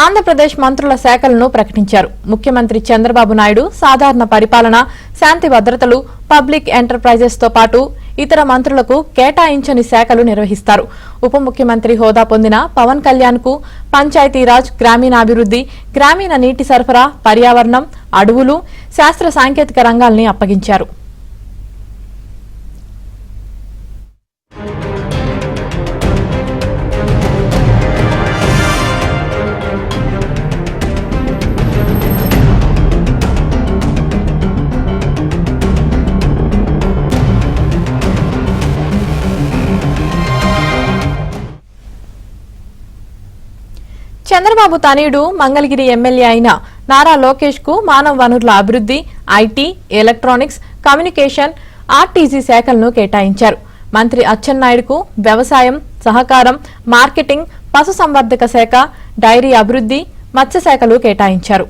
ఆంధ్రప్రదేశ్ మంత్రుల శాఖలను ప్రకటించారు. ముఖ్యమంత్రి చంద్రబాబు నాయుడు సాధారణ పరిపాలన, శాంతి భద్రతలు, పబ్లిక్ ఎంటర్ప్రైజెస్ తో పాటు ఇతర మంత్రులకు కేటాయించని శాఖలు నిర్వహిస్తారు. ఉప ముఖ్యమంత్రి హోదా పొందిన పవన్ కళ్యాణ్ కు పంచాయతీరాజ్, గ్రామీణాభివృద్ధి, గ్రామీణ నీటి సరఫరా, పర్యావరణం, అడవులు, శాస్త్ర సాంకేతిక రంగాల్ని అప్పగించారు. చంద్రబాబు తనయుడు మంగళగిరి ఎమ్మెల్యే అయిన నారా లోకేష్ కు మానవ వనరుల అభివృద్ధి, ఐటీ, ఎలక్ట్రానిక్స్, కమ్యూనికేషన్, ఆర్టీసీ శాఖలను కేటాయించారు. మంత్రి అచ్చెన్నాయుడుకు వ్యవసాయం, సహకారం, మార్కెటింగ్, పశుసంవర్ధక శాఖ, డైరీ అభివృద్ధి, మత్స్య శాఖలు కేటాయించారు.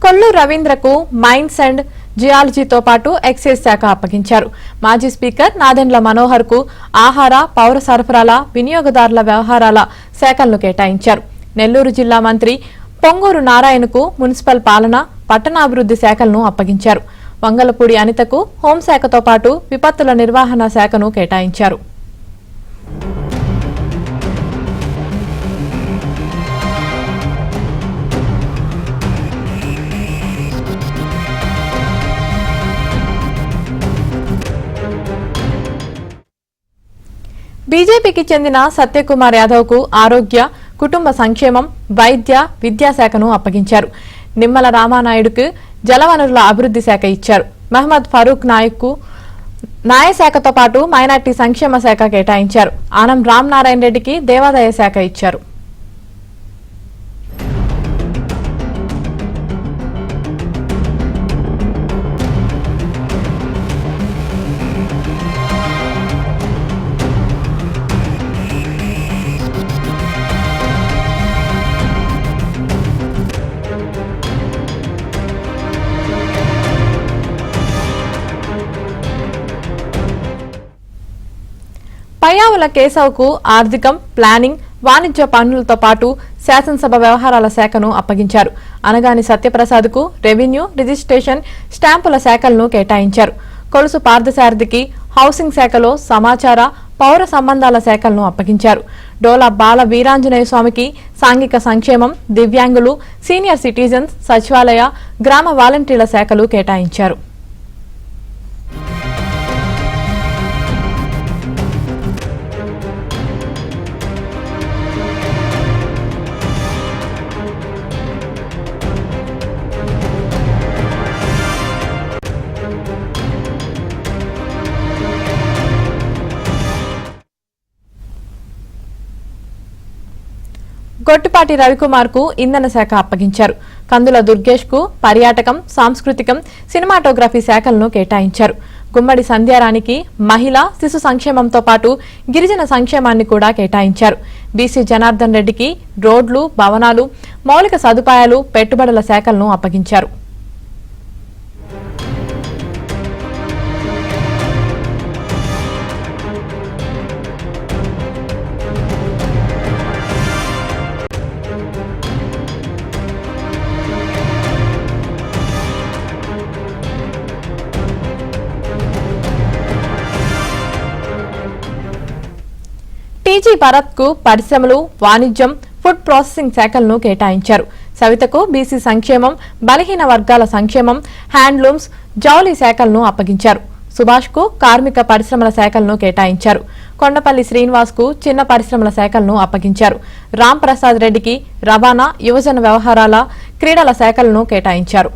కొల్లు రవీంద్రకు మైన్స్ అండ్ జియాలజీతో పాటు ఎక్సైజ్ శాఖ అప్పగించారు. మాజీ స్పీకర్ నాదెండ్ల మనోహర్ కు ఆహార, పౌర సరఫరాల, వినియోగదారుల వ్యవహారాల శాఖలను కేటాయించారు. నెల్లూరు జిల్లా మంత్రి పొంగూరు నారాయణకు మున్సిపల్ పాలన, పట్టణాభివృద్ధి శాఖలను అప్పగించారు. వంగలపూడి అనితకు హోంశాఖతో పాటు విపత్తుల నిర్వహణ శాఖను కేటాయించారు. బీజేపీకి చెందిన సత్యకుమార్ యాదవ్ కు ఆరోగ్య, కుటుంబ సంక్షేమం, వైద్య, విద్యాశాఖను అప్పగించారు. నిమ్మల రామానాయుడుకు జలవనరుల అభివృద్ధి శాఖ ఇచ్చారు. మహమ్మద్ ఫరూక్ నాయక్ కు న్యాయశాఖతో పాటు మైనార్టీ సంక్షేమ శాఖ కేటాయించారు. ఆనం రామనారాయణ రెడ్డికి దేవాదాయ శాఖ ఇచ్చారు. పయ్యావుల కేశవ్కు ఆర్థికం, ప్లానింగ్, వాణిజ్య పన్నులతో పాటు శాసనసభ వ్యవహారాల శాఖను అప్పగించారు. అనగాని సత్యప్రసాద్కు రెవెన్యూ, రిజిస్ట్రేషన్, స్టాంపుల శాఖలను కేటాయించారు. కొలుసు పార్థసారథికి హౌసింగ్ శాఖలో సమాచార, పౌర సంబంధాల శాఖలను అప్పగించారు. డోలా బాల వీరాంజనేయ స్వామికి సాంఘిక సంక్షేమం, దివ్యాంగులు, సీనియర్ సిటిజన్స్, సచివాలయ, గ్రామ వాలంటీర్ల శాఖలు కేటాయించారు. గొట్టిపాటి రవికుమార్ కు ఇంధన శాఖ అప్పగించారు. కందుల దుర్గేష్ కు పర్యాటకం, సాంస్కృతికం, సినిమాటోగ్రఫీ శాఖలను కేటాయించారు. గుమ్మడి సంధ్యారానికి మహిళా, శిశు సంక్షేమంతో పాటు గిరిజన సంక్షేమాన్ని కూడా కేటాయించారు. బీసీ జనార్దన్ రెడ్డికి రోడ్లు, భవనాలు, మౌలిక సదుపాయాలు, పెట్టుబడుల శాఖలను అప్పగించారు. టీజీ భరత్ కు పరిశ్రమలు, వాణిజ్యం, ఫుడ్ ప్రాసెసింగ్ శాఖలను కేటాయించారు. సవితకు బీసీ సంక్షేమం, బలహీన వర్గాల సంక్షేమం, హ్యాండ్లూమ్స్, జౌళి శాఖలను అప్పగించారు. సుభాష్ కు కార్మిక పరిశ్రమల శాఖలను కేటాయించారు. కొండపల్లి శ్రీనివాస్ కు చిన్న పరిశ్రమల శాఖలను అప్పగించారు. రామ్ ప్రసాద్ రెడ్డికి రవాణా, యువజన వ్యవహారాల, క్రీడల శాఖలను కేటాయించారు.